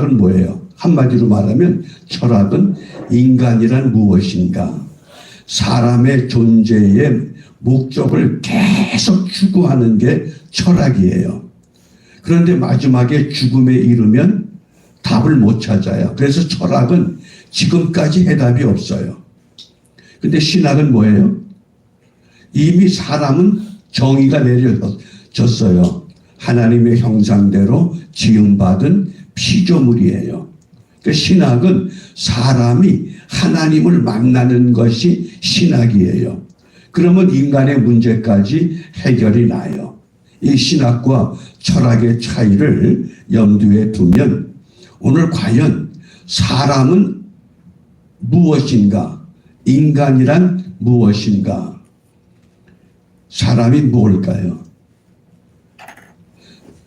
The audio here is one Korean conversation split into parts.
철학은 뭐예요? 한마디로 말하면 철학은 인간이란 무엇인가? 사람의 존재의 목적을 계속 추구하는 게 철학이에요. 그런데 마지막에 죽음에 이르면 답을 못 찾아요. 그래서 철학은 지금까지 해답이 없어요. 근데 신학은 뭐예요? 이미 사람은 정의가 내려졌어요. 하나님의 형상대로 지음받은 피조물이에요. 그러니까 신학은 사람이 하나님을 만나는 것이 신학이에요. 그러면 인간의 문제까지 해결이 나요. 이 신학과 철학의 차이를 염두에 두면 오늘 과연 사람은 무엇인가? 인간이란 무엇인가? 사람이 뭘까요?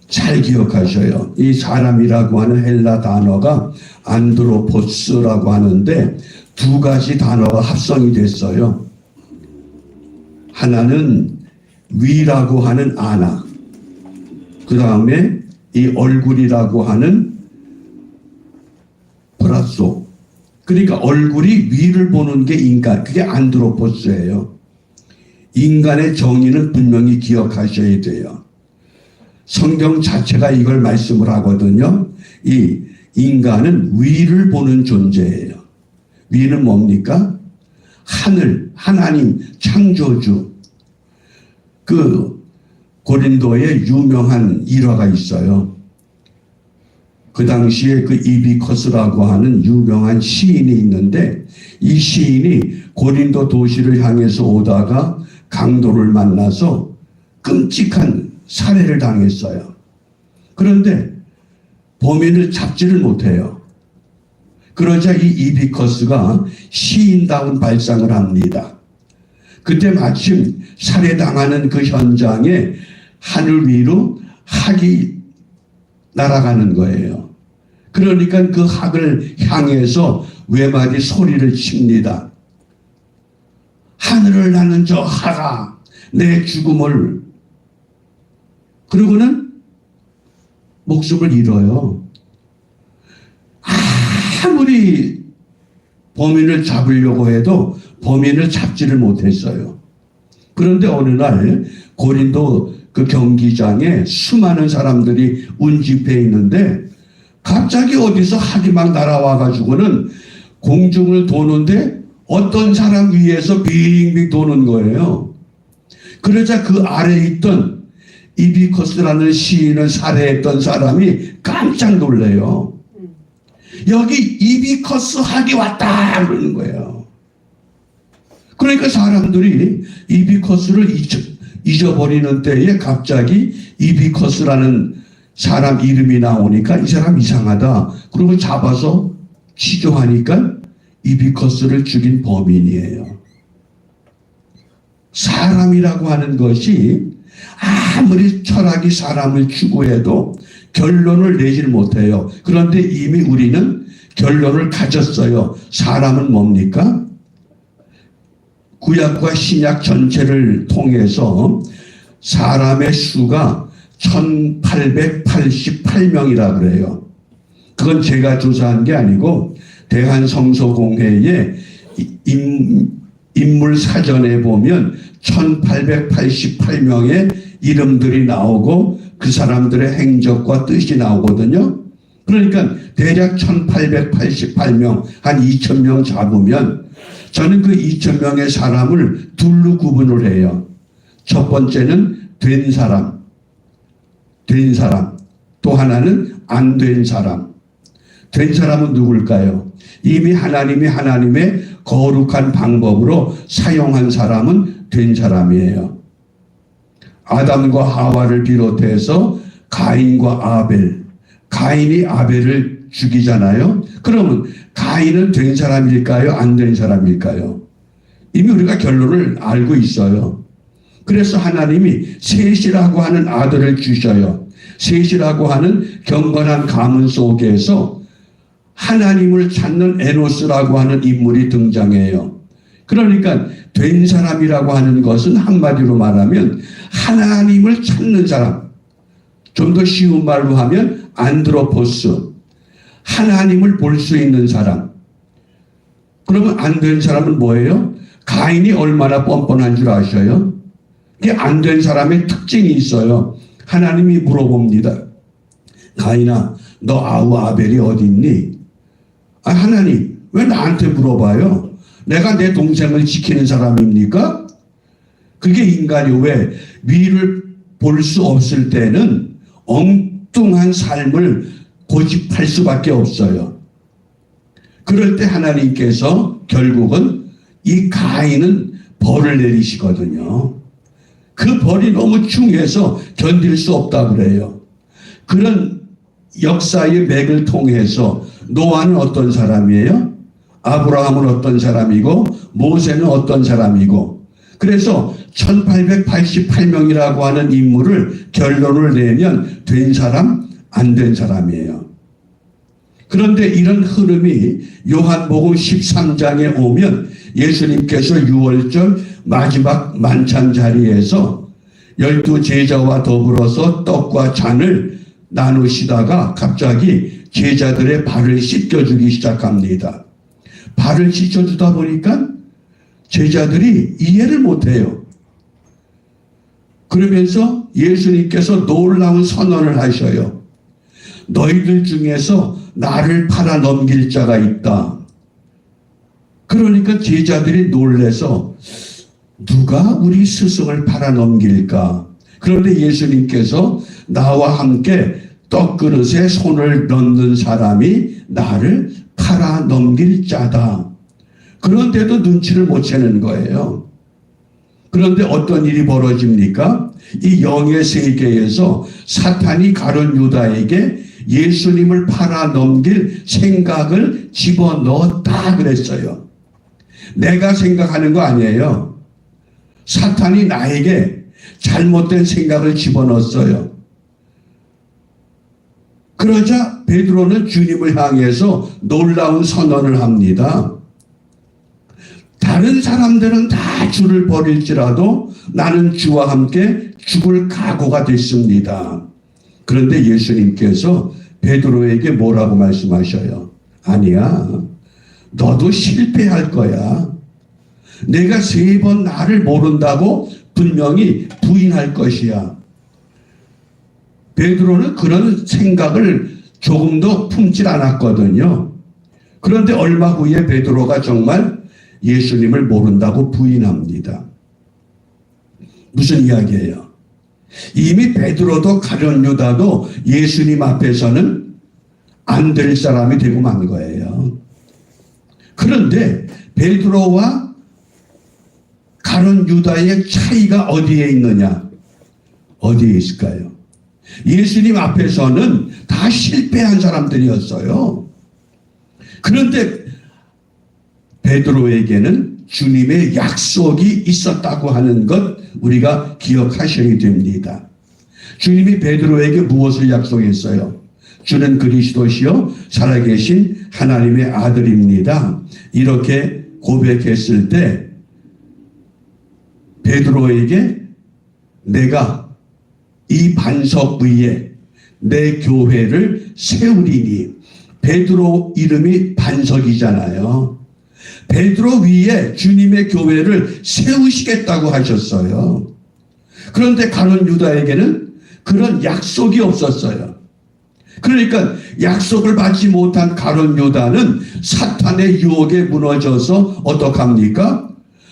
잘 기억하셔요. 이 사람이라고 하는 헬라 단어가 안드로포스라고 하는데 두 가지 단어가 합성이 됐어요. 하나는 위라고 하는 아나, 그 다음에 이 얼굴이라고 하는 브라소. 그러니까 얼굴이 위를 보는 게 인간, 그게 안드로포스예요. 인간의 정의는 분명히 기억하셔야 돼요. 성경 자체가 이걸 말씀을 하거든요. 이 인간은 위를 보는 존재예요. 위는 뭡니까? 하늘, 하나님, 창조주. 그 고린도에 유명한 일화가 있어요. 그 당시에 그 이비커스라고 하는 유명한 시인이 있는데 이 시인이 고린도 도시를 향해서 오다가 강도를 만나서 끔찍한 살해를 당했어요. 그런데 범인을 잡지를 못해요. 그러자 이 이비커스가 시인다운 발상을 합니다. 그때 마침 살해당하는 그 현장에 하늘 위로 학이 날아가는 거예요. 그러니까 그 학을 향해서 외마디 소리를 칩니다. 하늘을 나는 저 학아, 내 죽음을. 그러고는 목숨을 잃어요. 아무리 범인을 잡으려고 해도 범인을 잡지를 못했어요. 그런데 어느 날 고린도 그 경기장에 수많은 사람들이 운집해 있는데 갑자기 어디서 학이 막 날아와 가지고는 공중을 도는데 어떤 사람 위에서 빙빙 도는 거예요. 그러자 그 아래에 있던 이비커스라는 시인을 살해했던 사람이 깜짝 놀래요. 여기 이비커스 학이 왔다 그러는 거예요. 그러니까 사람들이 이비커스를 잊어버리는 때에 갑자기 이비커스라는 사람 이름이 나오니까 이 사람 이상하다. 그리고 잡아서 취조하니까 이비커스를 죽인 범인이에요. 사람이라고 하는 것이 아무리 철학이 사람을 추구해도 결론을 내질 못해요. 그런데 이미 우리는 결론을 가졌어요. 사람은 뭡니까? 구약과 신약 전체를 통해서 사람의 수가 1888명이라 그래요. 그건 제가 조사한 게 아니고 대한성서공회의 인물 사전에 보면 1888명의 이름들이 나오고 그 사람들의 행적과 뜻이 나오거든요. 그러니까 대략 1888명, 한 2000명 잡으면 저는 그 2000명의 사람을 둘로 구분을 해요. 첫 번째는 된 사람, 또 하나는 안 된 사람. 된 사람은 누굴까요? 이미 하나님이 하나님의 거룩한 방법으로 사용한 사람은 된 사람이에요. 아담과 하와를 비롯해서 가인과 아벨, 가인이 아벨을 죽이잖아요. 그러면 가인은 된 사람일까요? 안 된 사람일까요? 이미 우리가 결론을 알고 있어요. 그래서 하나님이 셋이라고 하는 아들을 주셔요. 셋이라고 하는 경건한 가문 속에서 하나님을 찾는 에노스라고 하는 인물이 등장해요. 그러니까 된 사람이라고 하는 것은 한마디로 말하면 하나님을 찾는 사람. 좀 더 쉬운 말로 하면 안드로포스. 하나님을 볼 수 있는 사람. 그러면 안 된 사람은 뭐예요? 가인이 얼마나 뻔뻔한 줄 아셔요? 이게 안 된 사람의 특징이 있어요. 하나님이 물어봅니다. 가인아, 너 아우 아벨이 어디 있니? 아, 하나님, 왜 나한테 물어봐요? 내가 내 동생을 지키는 사람입니까? 그게 인간이 왜 위를 볼 수 없을 때는 엉뚱한 삶을 고집할 수밖에 없어요. 그럴 때 하나님께서 결국은 이 가인은 벌을 내리시거든요. 그 벌이 너무 중해서 견딜 수 없다 그래요. 그런 역사의 맥을 통해서 노아는 어떤 사람이에요? 아브라함은 어떤 사람이고 모세는 어떤 사람이고, 그래서 1888명이라고 하는 인물을 결론을 내면 된 사람, 안 된 사람이에요. 그런데 이런 흐름이 요한복음 13장에 오면 예수님께서 6월절 마지막 만찬 자리에서 12 제자와 더불어서 떡과 잔을 나누시다가 갑자기 제자들의 발을 씻겨주기 시작합니다. 발을 씻겨주다 보니까 제자들이 이해를 못해요. 그러면서 예수님께서 놀라운 선언을 하셔요. 너희들 중에서 나를 팔아 넘길 자가 있다. 그러니까 제자들이 놀래서 누가 우리 스승을 팔아 넘길까? 그런데 예수님께서 나와 함께 떡그릇에 손을 넣는 사람이 나를 팔아 넘길 자다. 그런데도 눈치를 못 채는 거예요. 그런데 어떤 일이 벌어집니까? 이 영의 세계에서 사탄이 가룟 유다에게 예수님을 팔아 넘길 생각을 집어넣었다 그랬어요. 내가 생각하는 거 아니에요. 사탄이 나에게 잘못된 생각을 집어넣었어요. 그러자 베드로는 주님을 향해서 놀라운 선언을 합니다. 다른 사람들은 다 주를 버릴지라도 나는 주와 함께 죽을 각오가 됐습니다. 그런데 예수님께서 베드로에게 뭐라고 말씀하셔요? 아니야, 너도 실패할 거야. 내가 3번 나를 모른다고 분명히 부인할 것이야. 베드로는 그런 생각을 조금도 품질 않았거든요. 그런데 얼마 후에 베드로가 정말 예수님을 모른다고 부인합니다. 무슨 이야기예요? 이미 베드로도 가룟 유다도 예수님 앞에서는 안 될 사람이 되고 만 거예요. 그런데 베드로와 가룟 유다의 차이가 어디에 있느냐? 어디에 있을까요? 예수님 앞에서는 다 실패한 사람들이었어요. 그런데 베드로에게는 주님의 약속이 있었다고 하는 것 우리가 기억하셔야 됩니다. 주님이 베드로에게 무엇을 약속했어요? 주는 그리스도시요 살아계신 하나님의 아들입니다. 이렇게 고백했을 때 베드로에게 내가 이 반석 위에 내 교회를 세우리니, 베드로 이름이 반석이잖아요. 베드로 위에 주님의 교회를 세우시겠다고 하셨어요. 그런데 가룟 유다에게는 그런 약속이 없었어요. 그러니까 약속을 받지 못한 가룟 유다는 사탄의 유혹에 무너져서 어떡합니까?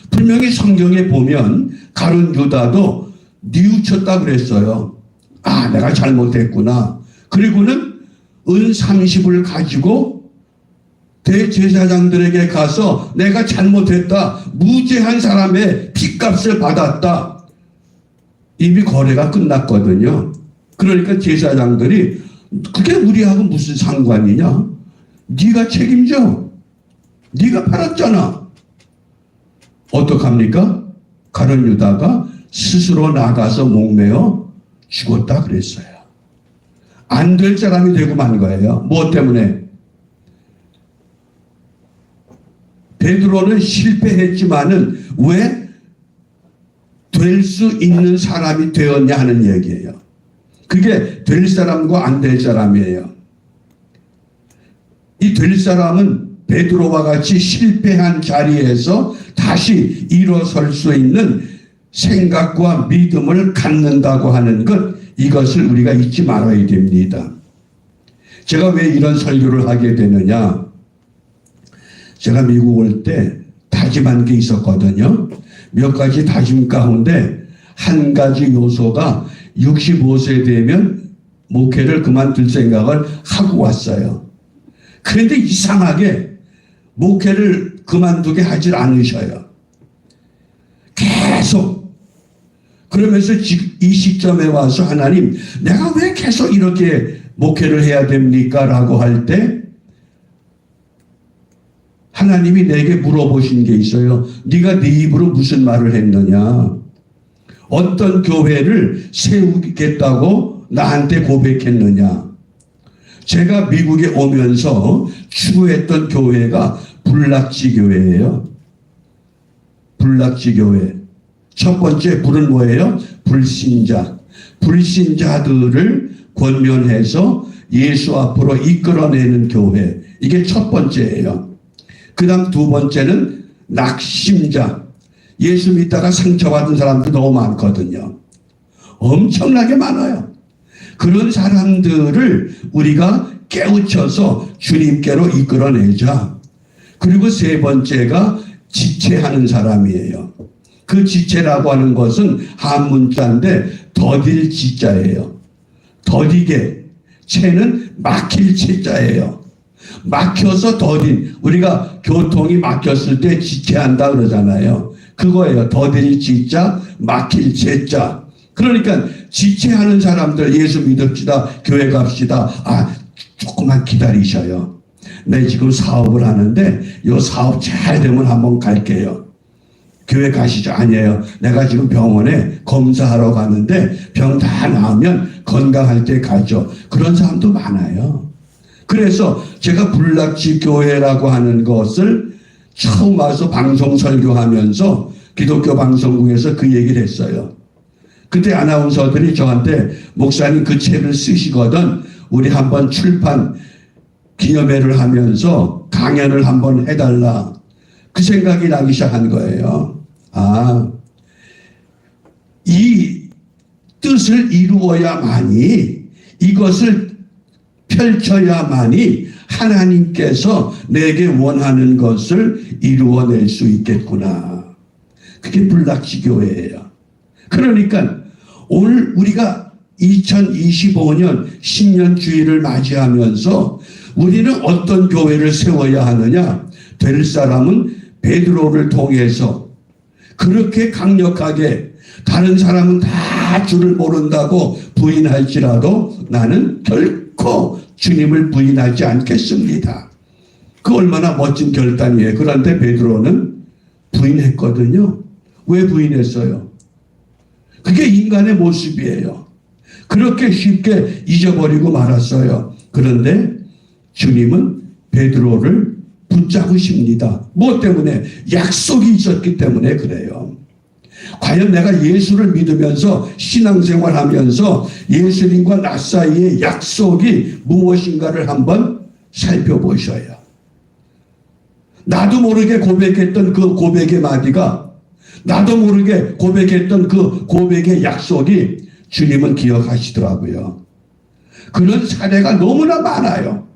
분명히 성경에 보면 가룟 유다도 뉘우쳤다 그랬어요. 아, 내가 잘못했구나. 그리고는 은 30을 가지고 대제사장들에게 가서 내가 잘못했다. 무죄한 사람의 핏값을 받았다. 이미 거래가 끝났거든요. 그러니까 제사장들이 그게 우리하고 무슨 상관이냐? 네가 책임져. 네가 팔았잖아. 어떡합니까? 가룟 유다가 스스로 나가서 목매어 죽었다 그랬어요. 안 될 사람이 되고 만 거예요. 무엇 때문에? 베드로는 실패했지만은 왜 될 수 있는 사람이 되었냐 하는 얘기예요. 그게 될 사람과 안 될 사람이에요. 될 사람은 베드로와 같이 실패한 자리에서 다시 일어설 수 있는 생각과 믿음을 갖는다고 하는 것, 이것을 우리가 잊지 말아야 됩니다. 제가 왜 이런 설교를 하게 되느냐? 제가 미국 올 때 다짐한 게 있었거든요. 몇 가지 다짐 가운데 한 가지 요소가 65세 되면 목회를 그만둘 생각을 하고 왔어요. 그런데 이상하게 목회를 그만두게 하질 않으셔요. 계속. 그러면서 이 시점에 와서 하나님, 내가 왜 계속 이렇게 목회를 해야 됩니까? 라고 할 때 하나님이 내게 물어보신 게 있어요. 네가 네 입으로 무슨 말을 했느냐? 어떤 교회를 세우겠다고 나한테 고백했느냐? 제가 미국에 오면서 추구했던 교회가 불락지 교회예요. 불락지 교회. 첫 번째 불은 뭐예요? 불신자. 불신자들을 권면해서 예수 앞으로 이끌어내는 교회. 이게 첫 번째예요. 그 다음 두 번째는 낙심자. 예수 믿다가 상처받은 사람도 너무 많거든요. 엄청나게 많아요. 그런 사람들을 우리가 깨우쳐서 주님께로 이끌어내자. 그리고 세 번째가 지체하는 사람이에요. 그 지체라고 하는 것은 한문자인데 더딜 지자예요. 더디게. 채는 막힐 채자예요. 막혀서 더딘. 우리가 교통이 막혔을 때 지체한다 그러잖아요. 그거예요. 더딜 지자, 막힐 채자. 그러니까 지체하는 사람들, 예수 믿읍시다, 교회 갑시다. 아, 조금만 기다리셔요. 내 지금 사업을 하는데 이 사업 잘 되면 한번 갈게요. 교회 가시죠? 아니에요. 내가 지금 병원에 검사하러 가는데 병 다 나으면 건강할 때 가죠. 그런 사람도 많아요. 그래서 제가 불락지 교회라고 하는 것을 처음 와서 방송 설교하면서 기독교 방송국에서 그 얘기를 했어요. 그때 아나운서들이 저한테 목사님 그 책을 쓰시거든 우리 한번 출판 기념회를 하면서 강연을 한번 해달라. 그 생각이 나기 시작한 거예요. 아, 이 뜻을 이루어야만이, 이것을 펼쳐야만이 하나님께서 내게 원하는 것을 이루어낼 수 있겠구나. 그게 불락지교회예요. 그러니까 오늘 우리가 2025년 신년주의를 맞이하면서 우리는 어떤 교회를 세워야 하느냐? 될 사람은 베드로를 통해서 그렇게 강력하게 다른 사람은 다 주를 모른다고 부인할지라도 나는 결코 주님을 부인하지 않겠습니다. 그 얼마나 멋진 결단이에요. 그런데 베드로는 부인했거든요. 왜 부인했어요? 그게 인간의 모습이에요. 그렇게 쉽게 잊어버리고 말았어요. 그런데 주님은 베드로를 붙잡으십니다. 뭐 때문에? 약속이 있었기 때문에 그래요. 과연 내가 예수를 믿으면서 신앙생활하면서 예수님과 나 사이의 약속이 무엇인가를 한번 살펴보셔요. 나도 모르게 고백했던 그 고백의 마디가, 나도 모르게 고백했던 그 고백의 약속이 주님은 기억하시더라고요. 그런 사례가 너무나 많아요.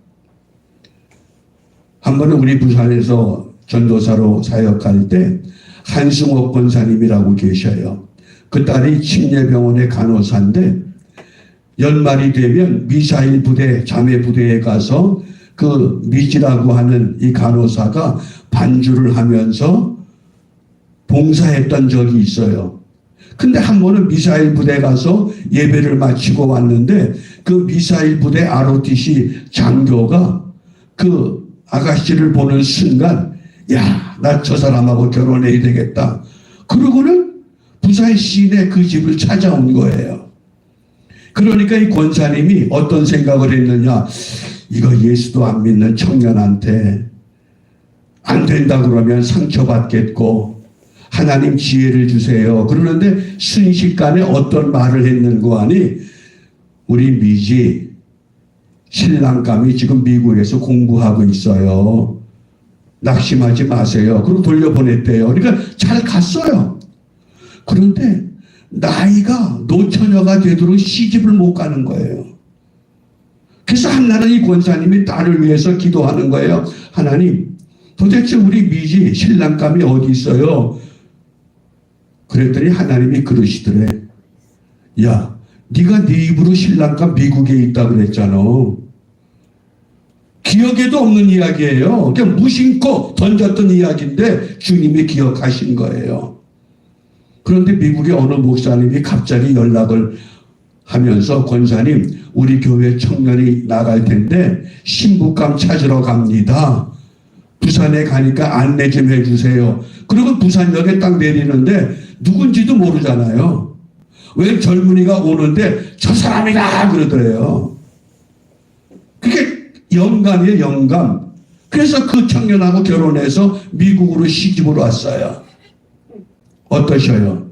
한 번은 우리 부산에서 전도사로 사역할 때 한승옥 권사님이라고 계셔요. 그 딸이 침례병원의 간호사인데 연말이 되면 미사일 부대, 자매 부대에 가서 그 미지라고 하는 이 간호사가 반주를 하면서 봉사했던 적이 있어요. 근데 한 번은 미사일 부대 가서 예배를 마치고 왔는데 그 미사일 부대 ROTC 장교가 그 아가씨를 보는 순간 야, 나 저 사람하고 결혼해야 되겠다. 그러고는 부산 시내 그 집을 찾아온 거예요. 그러니까 이 권사님이 어떤 생각을 했느냐. 이거 예수도 안 믿는 청년한테 안 된다 그러면 상처받겠고 하나님 지혜를 주세요. 그러는데 순식간에 어떤 말을 했는고 하니 우리 미지 신랑감이 지금 미국에서 공부하고 있어요. 낙심하지 마세요. 그리고 돌려보냈대요. 그러니까 잘 갔어요. 그런데 나이가 노처녀가 되도록 시집을 못 가는 거예요. 그래서 한날은 이 권사님이 딸을 위해서 기도하는 거예요. 하나님, 도대체 우리 미지 신랑감이 어디 있어요? 그랬더니 하나님이 그러시더래. 야, 네가 네 입으로 신랑감 미국에 있다 그랬잖아. 기억에도 없는 이야기예요. 그냥 무심코 던졌던 이야기인데 주님이 기억하신 거예요. 그런데 미국의 어느 목사님이 갑자기 연락을 하면서 권사님, 우리 교회 청년이 나갈 텐데 신부감 찾으러 갑니다. 부산에 가니까 안내 좀 해주세요. 그리고 부산역에 딱 내리는데 누군지도 모르잖아요. 왜 젊은이가 오는데 저 사람이다 그러더래요. 그게 영감이에요, 영감. 그래서 그 청년하고 결혼해서 미국으로 시집으로 왔어요. 어떠셔요?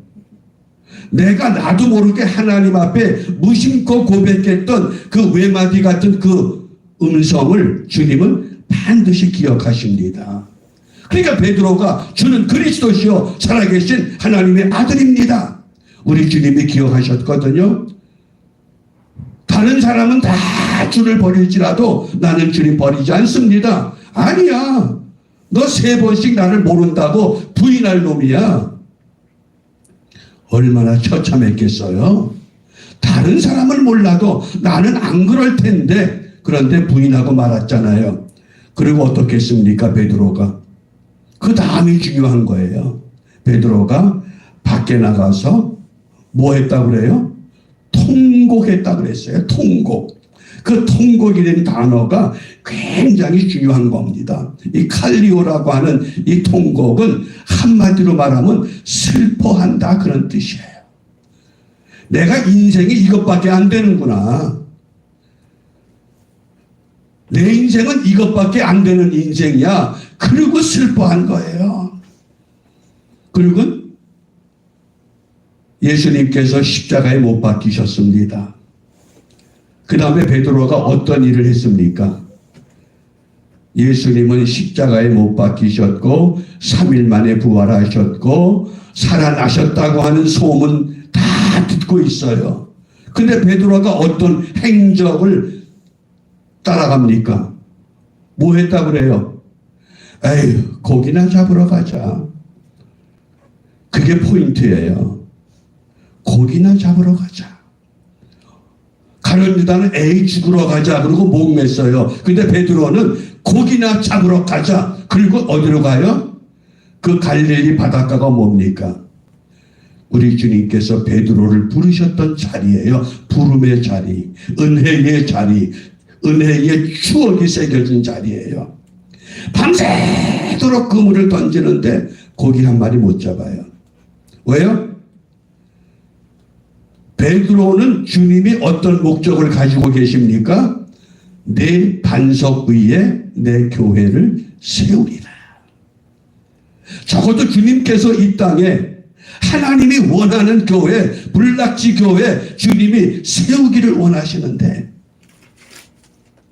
내가 나도 모르게 하나님 앞에 무심코 고백했던 그 외마디 같은 그 음성을 주님은 반드시 기억하십니다. 그러니까 베드로가 주는 그리스도시요 살아계신 하나님의 아들입니다. 우리 주님이 기억하셨거든요. 다른 사람은 다 주를 버릴지라도 나는 주님 버리지 않습니다. 아니야. 너 3번씩 나를 모른다고 부인할 놈이야. 얼마나 처참했겠어요. 다른 사람을 몰라도 나는 안 그럴 텐데 그런데 부인하고 말았잖아요. 그리고 어떻게 했습니까? 베드로가. 그 다음이 중요한 거예요. 베드로가 밖에 나가서 뭐 했다고 그래요? 통곡했다고 그랬어요. 통곡. 그 통곡이라는 단어가 굉장히 중요한 겁니다. 이 칼리오라고 하는 이 통곡은 한마디로 말하면 슬퍼한다 그런 뜻이에요. 내가 인생이 이것밖에 안 되는구나. 내 인생은 이것밖에 안 되는 인생이야. 그리고 슬퍼한 거예요. 그리고 예수님께서 십자가에 못 박히셨습니다. 그 다음에 베드로가 어떤 일을 했습니까? 예수님은 십자가에 못 박히셨고 3일 만에 부활하셨고 살아나셨다고 하는 소문 다 듣고 있어요. 근데 베드로가 어떤 행적을 따라갑니까? 뭐 했다고 그래요? 에휴, 고기나 잡으러 가자. 그게 포인트예요. 고기나 잡으러 가자. 가룟 유다는 에이 죽으러 가자 그러고 목 맸어요. 근데 베드로는 고기나 잡으러 가자. 그리고 어디로 가요? 그 갈릴리 바닷가가 뭡니까? 우리 주님께서 베드로를 부르셨던 자리예요. 부름의 자리, 은혜의 자리, 은혜의 추억이 새겨진 자리예요. 밤새도록 그물을 던지는데 고기 한 마리 못 잡아요. 왜요? 베드로는 주님이 어떤 목적을 가지고 계십니까? 내 반석 위에 내 교회를 세우리라. 적어도 주님께서 이 땅에 하나님이 원하는 교회, 불낙지 교회 주님이 세우기를 원하시는데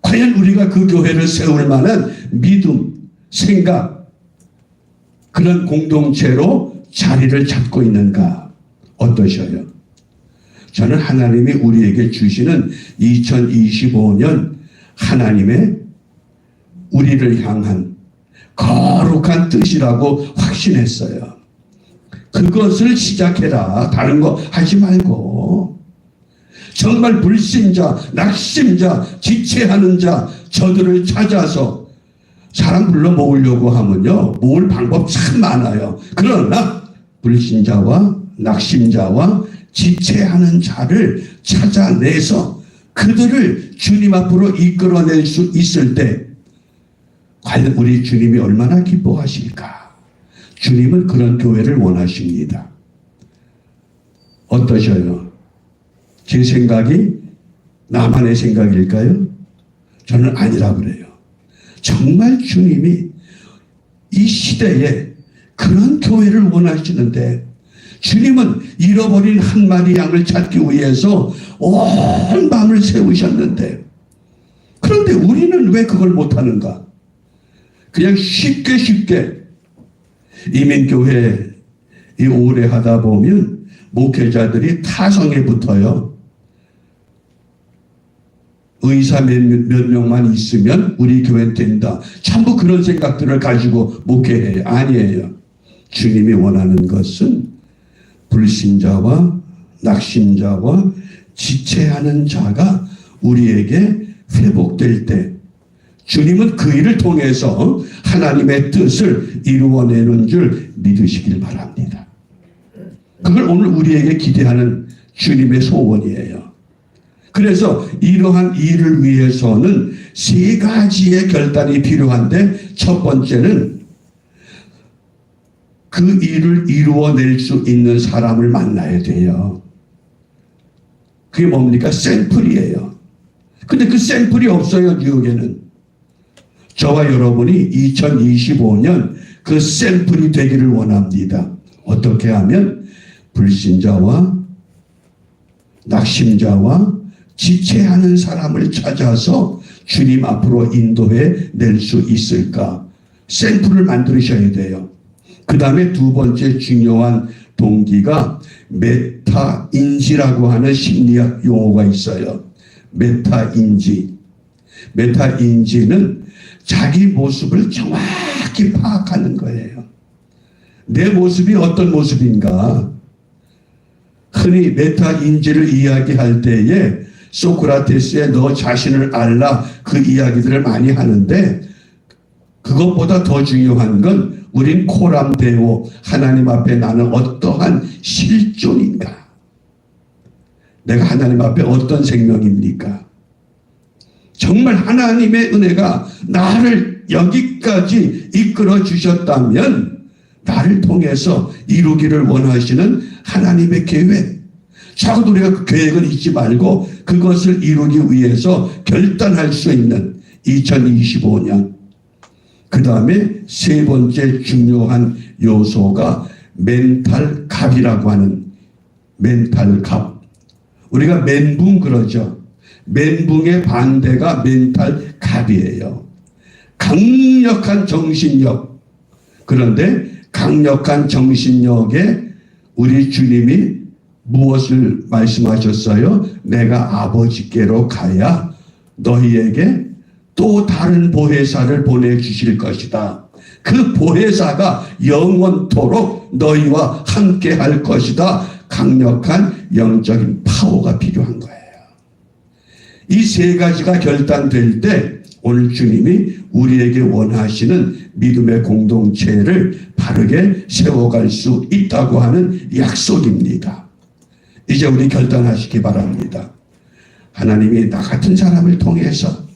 과연 우리가 그 교회를 세울 만한 믿음, 생각, 그런 공동체로 자리를 잡고 있는가? 어떠셔요? 저는 하나님이 우리에게 주시는 2025년 하나님의 우리를 향한 거룩한 뜻이라고 확신했어요. 그것을 시작해라. 다른 거 하지 말고. 정말 불신자, 낙심자, 지체하는 자, 저들을 찾아서 사람 불러 모으려고 하면요, 모을 방법 참 많아요. 그러나 불신자와 낙심자와 지체하는 자를 찾아내서 그들을 주님 앞으로 이끌어낼 수 있을 때 과연 우리 주님이 얼마나 기뻐하실까? 주님은 그런 교회를 원하십니다. 어떠셔요? 제 생각이 나만의 생각일까요? 저는 아니라고 그래요. 정말 주님이 이 시대에 그런 교회를 원하시는데 주님은 잃어버린 한 마리 양을 찾기 위해서 온 밤을 새우셨는데 그런데 우리는 왜 그걸 못하는가? 그냥 쉽게 이민교회 이 오래 하다 보면 목회자들이 타성에 붙어요. 의사 몇 명만 있으면 우리 교회는 된다. 전부 그런 생각들을 가지고 목회해요. 아니에요. 주님이 원하는 것은 불신자와 낙심자와 지체하는 자가 우리에게 회복될 때 주님은 그 일을 통해서 하나님의 뜻을 이루어내는 줄 믿으시길 바랍니다. 그걸 오늘 우리에게 기대하는 주님의 소원이에요. 그래서 이러한 일을 위해서는 세 가지의 결단이 필요한데, 첫 번째는 그 일을 이루어낼 수 있는 사람을 만나야 돼요. 그게 뭡니까? 샘플이에요. 근데 그 샘플이 없어요, 뉴욕에는. 저와 여러분이 2025년 그 샘플이 되기를 원합니다. 어떻게 하면 불신자와 낙심자와 지체하는 사람을 찾아서 주님 앞으로 인도해 낼 수 있을까? 샘플을 만드셔야 돼요. 그 다음에 두 번째 중요한 동기가 메타인지라고 하는 심리학 용어가 있어요. 메타인지. 메타인지는 자기 모습을 정확히 파악하는 거예요. 내 모습이 어떤 모습인가? 흔히 메타인지를 이야기할 때에 소크라테스의 너 자신을 알라 그 이야기들을 많이 하는데, 그것보다 더 중요한 건 우린 코람데오, 하나님 앞에 나는 어떠한 실존인가? 내가 하나님 앞에 어떤 생명입니까? 정말 하나님의 은혜가 나를 여기까지 이끌어 주셨다면 나를 통해서 이루기를 원하시는 하나님의 계획, 적어도 우리가 그 계획을 잊지 말고 그것을 이루기 위해서 결단할 수 있는 2025년. 그 다음에 세 번째 중요한 요소가 멘탈 갑이라고 하는, 멘탈 갑. 우리가 멘붕 그러죠. 멘붕의 반대가 멘탈 갑이에요. 강력한 정신력. 그런데 강력한 정신력에 우리 주님이 무엇을 말씀하셨어요? 내가 아버지께로 가야 너희에게 또 다른 보혜사를 보내주실 것이다. 그 보혜사가 영원토록 너희와 함께 할 것이다. 강력한 영적인 파워가 필요한 거예요. 이 세 가지가 결단될 때 오늘 주님이 우리에게 원하시는 믿음의 공동체를 바르게 세워갈 수 있다고 하는 약속입니다. 이제 우리 결단하시기 바랍니다. 하나님이 나 같은 사람을 통해서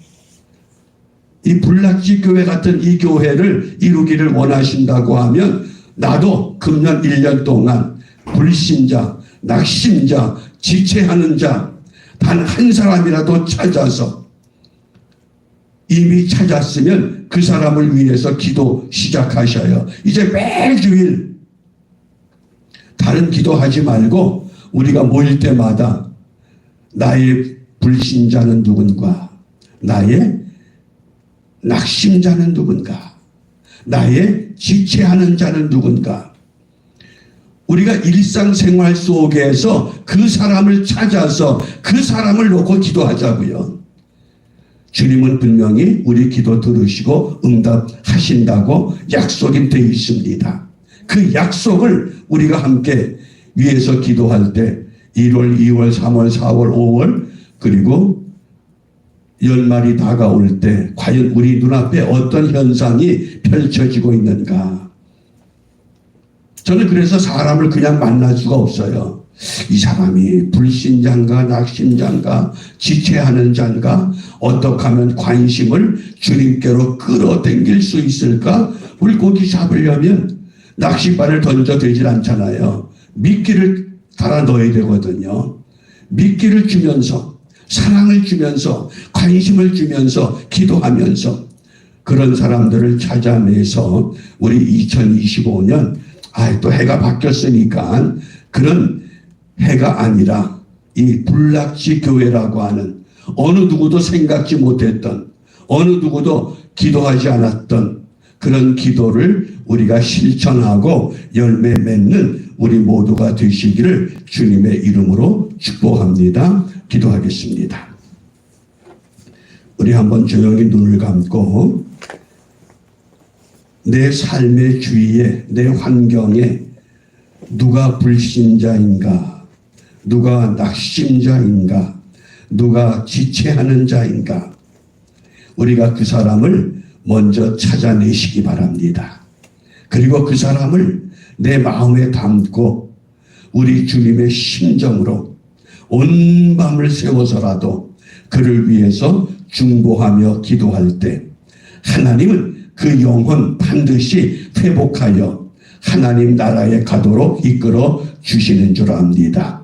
이 불락지 교회 같은 이 교회를 이루기를 원하신다고 하면 나도 금년 1년 동안 불신자, 낙심자, 지체하는 자 단 한 사람이라도 찾아서, 이미 찾았으면 그 사람을 위해서 기도 시작하셔요. 이제 매주일 다른 기도하지 말고 우리가 모일 때마다 나의 불신자는 누군가, 나의 낙심자는 누군가, 나의 지체하는 자는 누군가. 우리가 일상생활 속에서 그 사람을 찾아서 그 사람을 놓고 기도하자고요. 주님은 분명히 우리 기도 들으시고 응답하신다고 약속이 되어 있습니다. 그 약속을 우리가 함께 위해서 기도할 때 1월, 2월, 3월, 4월, 5월 그리고 연말이 다가올 때 과연 우리 눈앞에 어떤 현상이 펼쳐지고 있는가. 저는 그래서 사람을 그냥 만날 수가 없어요. 이 사람이 불신자인가 낙심자인가 지체하는 자인가, 어떻게 하면 관심을 주님께로 끌어당길 수 있을까. 물고기 잡으려면 낚싯바를 던져 되질 않잖아요. 미끼를 달아 넣어야 되거든요. 미끼를 주면서 사랑을 주면서 관심을 주면서 기도하면서 그런 사람들을 찾아내서 우리 2025년 또 해가 바뀌었으니까 그런 해가 아니라 이 불락지 교회라고 하는 어느 누구도 생각지 못했던, 어느 누구도 기도하지 않았던 그런 기도를 우리가 실천하고 열매 맺는 우리 모두가 되시기를 주님의 이름으로 축복합니다. 기도하겠습니다. 우리 한번 조용히 눈을 감고 내 삶의 주위에, 내 환경에 누가 불신자인가, 누가 낙심자인가, 누가 지체하는 자인가, 우리가 그 사람을 먼저 찾아내시기 바랍니다. 그리고 그 사람을 내 마음에 담고 우리 주님의 심정으로 온 밤을 새워서라도 그를 위해서 중보하며 기도할 때 하나님은 그 영혼 반드시 회복하여 하나님 나라에 가도록 이끌어 주시는 줄 압니다.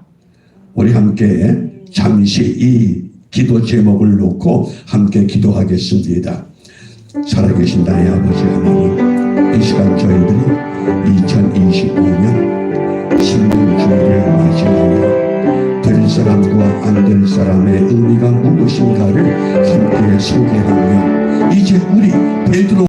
우리 함께 잠시 이 기도 제목을 놓고 함께 기도하겠습니다. 살아계신 나의 아버지 하나님, 이 시간 저희들이 2025년 신년주일을 맞이하여 될 사람과 안 될 사람의 의미가 무엇인가를 함께 소개하며 이제 우리 베드로